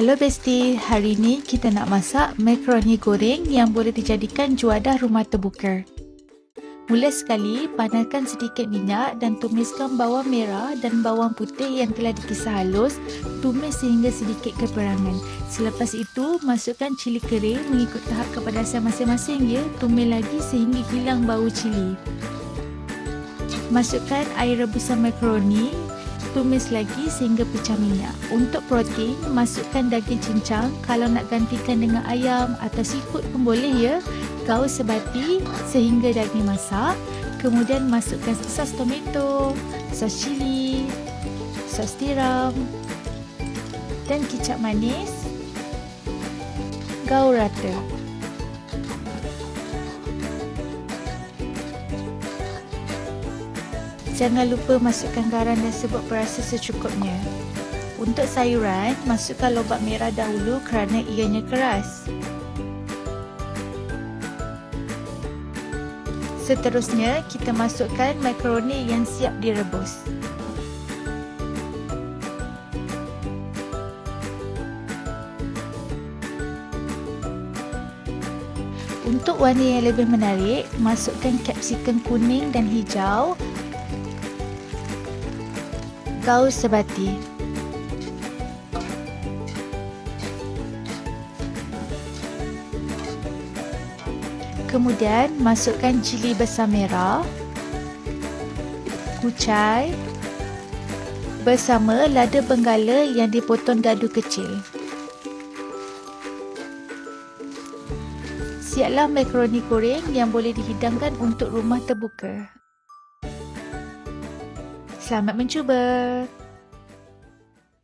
Hello Besti, hari ni kita nak masak makaroni goreng yang boleh dijadikan juadah rumah terbuka. Mula sekali, panaskan sedikit minyak dan tumiskan bawang merah dan bawang putih yang telah dikisar halus, tumis sehingga sedikit keperangan. Selepas itu, masukkan cili kering mengikut tahap kepanasan masing-masing ya, tumis lagi sehingga hilang bau cili. Masukkan air rebusan makaroni, tumis lagi sehingga pecah minyak. Untuk protein, masukkan daging cincang. Kalau nak gantikan dengan ayam atau seafood pun boleh ya. Gaus sebati sehingga daging masak. Kemudian masukkan sos tomato, sos cili, sos tiram dan kicap manis. Gaul rata. Jangan lupa masukkan garam dan serbuk perasa secukupnya. Untuk sayuran, masukkan lobak merah dahulu kerana ianya keras. Seterusnya, kita masukkan makaroni yang siap direbus. Untuk warna yang lebih menarik, masukkan kapsikum kuning dan hijau. Gaus sebati. Kemudian masukkan cili besar merah, kucai bersama lada benggala yang dipotong dadu kecil. Siaplah makaroni goreng yang boleh dihidangkan untuk rumah terbuka. Selamat mencuba!